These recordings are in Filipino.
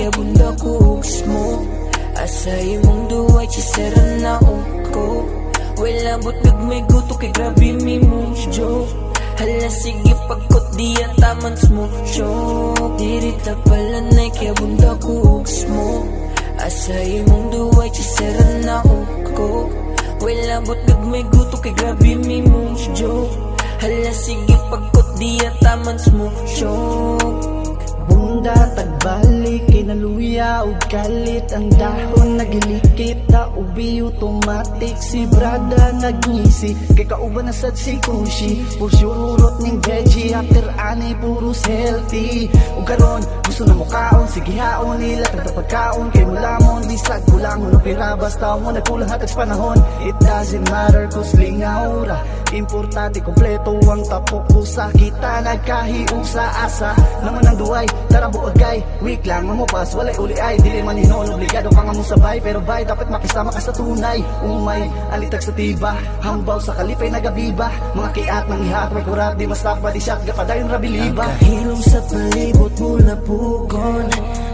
kaya bunda ko smoke. Asa imong duway chisera na ko. Wala butag may guto kay grabe mi mong joke. Hala sige pagkot diya taman smoke joke. Dirita pala na kaya bunda ko smoke. Asa imong duway chisera na ko. Wala butag may guto kay grabe mi mong joke. Hala sige pagkot diya taman smoke joke. Bunda tagbalik, kinaluya o galit. Ang dahon nagilikit, ubi automatic. Si brada nagngisi, kay kauban na sad si Kushi. Pusyurot ning veggie, after ani puros healthy. O karon, gusto na mukaon, sige haon nila kada pagkaon. Kay mulamon, bisag kulang no pira. Basta mo nagkulang hatag sa panahon. It doesn't matter kusling aura. Importante kompleto ang tapok pusa. Kita nagkahiusa asa naman ang duway. Tara buagay, weak lang mamupas, walay uli ay dili man hinon, obligado ka nga mong sabay. Pero bay, dapat makisama ka sa tunay. Umay, alitag sa tiba, hambaw sa kalipay nagabiba. Mga kiat ng ihat, may kurat, di mastak ba di shot, gapadayon rabiliba. Ang kahilom sa palibot mo na pugon,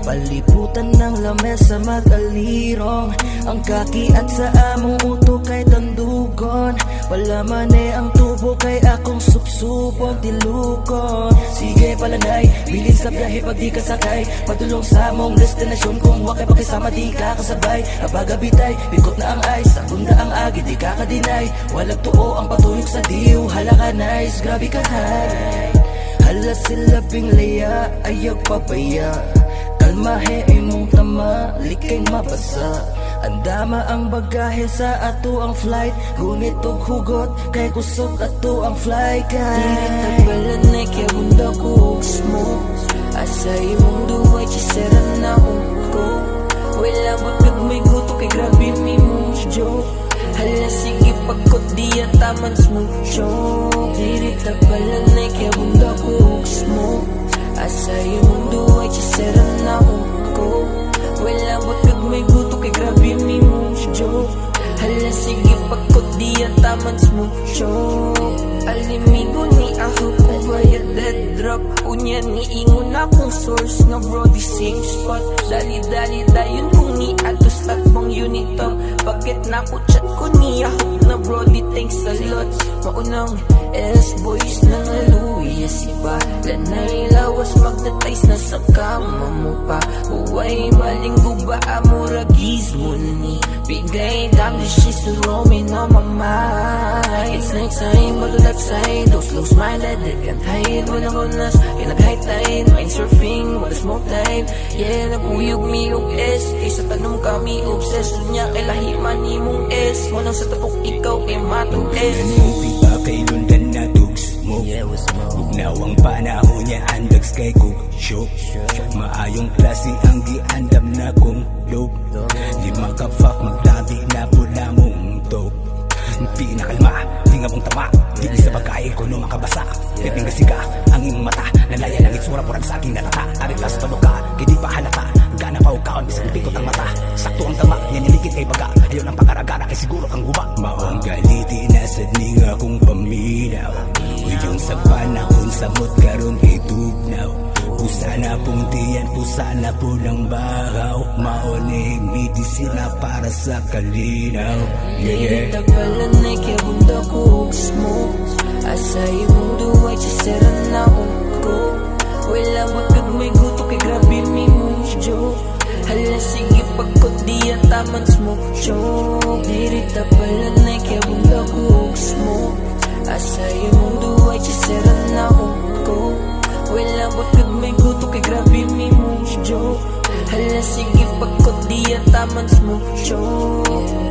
paliputan ng lamesa mag-alirong. Ang kakiat sa among uto kay tandugon. Wala man ang tubo kay akong supsupong tilukon. Sige palanay, bilin sa biyahe pag di kasakay. Padulong sa mong destinasyon kung wakay pakisama di ka kasabay. Abagabitay, bikot na ang ice, sa bunda ang agi di ka kadinay. Walang tuo ang patuyok sa diw, hala ka nice, grabe ka high. Hala sila binglaya, ayaw papaya. Kalmahe imong tama, likay mabasa. Andama ang bagahe sa ato ang flight. Gunit og hugot, kay kusog ato ang fly guy. Dirita balanay kaya bunda ko smoke. Asa imong duway chisera na ko. Wala butag may guto kay grabe mi mong joke. Hala sige pagkot diya taman smoke joke. Dirita balanay kaya bunda ko smoke. Asa imong duway chisera na ko. Wala butag may guto kay grabe mi mong joke. Hala sige pagkot diya taman smoke joke. Alimigo ni ako kung via dead drop. Unya ni ingon akong source nga brody same spot. Dali-dali dayon kung ni atos at bang unit up. Bakit na ko chat ko niya hook na brody thanks a lot. Maunang S-boys na ngaluya si ba. Lanay lawas magnetize na sa kama mo pa. Huway malinggo ba amuragis mo ni. Bigay dam the shit to roaming on my mind. It's night time but the left side. Those low smiled they can't hide. Walang onas, kinag-high tide. Mind surfing, wala smoke time. Yeah, naguyog mi og S. Kaysa tanong kami obsessed. Niya kay lahiman ni mong S. Walang sa tapok ikaw kay matong S. Nanupi pa kay London na tugs mo. Ugnaw ang panahon niya andags kay kong show. Maayong klase ang giandam na kong loop. Lima ka fuck magtabi na pula mong top. Pinakalma, di nga mong tama. Di sa pagkain ko nung makabasa. Pipingasiga ang imong mata. Nalaya ng itsura purang sa aking natata. Aritas panuka, hindi pa halata. Gana pa ukaon, bisang pikot ang mata. Sakto ang tama, nilikit kay baga. Ayaw ng pag-aragana kay siguro kang guba. Maong galiti nasa ning akong paminaw. Uyong sa panahon samot karon kay tugnaw. Pusana pong tiyan, pusana po ng bakaw. Maonig medisina para sa kalinaw. Dirita balanay kaya bunda ko smoke. Asa imong duway chisera na ko. Wala butag may guto kay grabe mi mong joke. Hala sige pagkot diya taman smoke joke. Dirita balanay kaya bunda ko smoke. Asa imong duway chisera na ko. Wala butag may guto kay grabe mi mong joke. Hala sige pagkot diya taman smoke joke.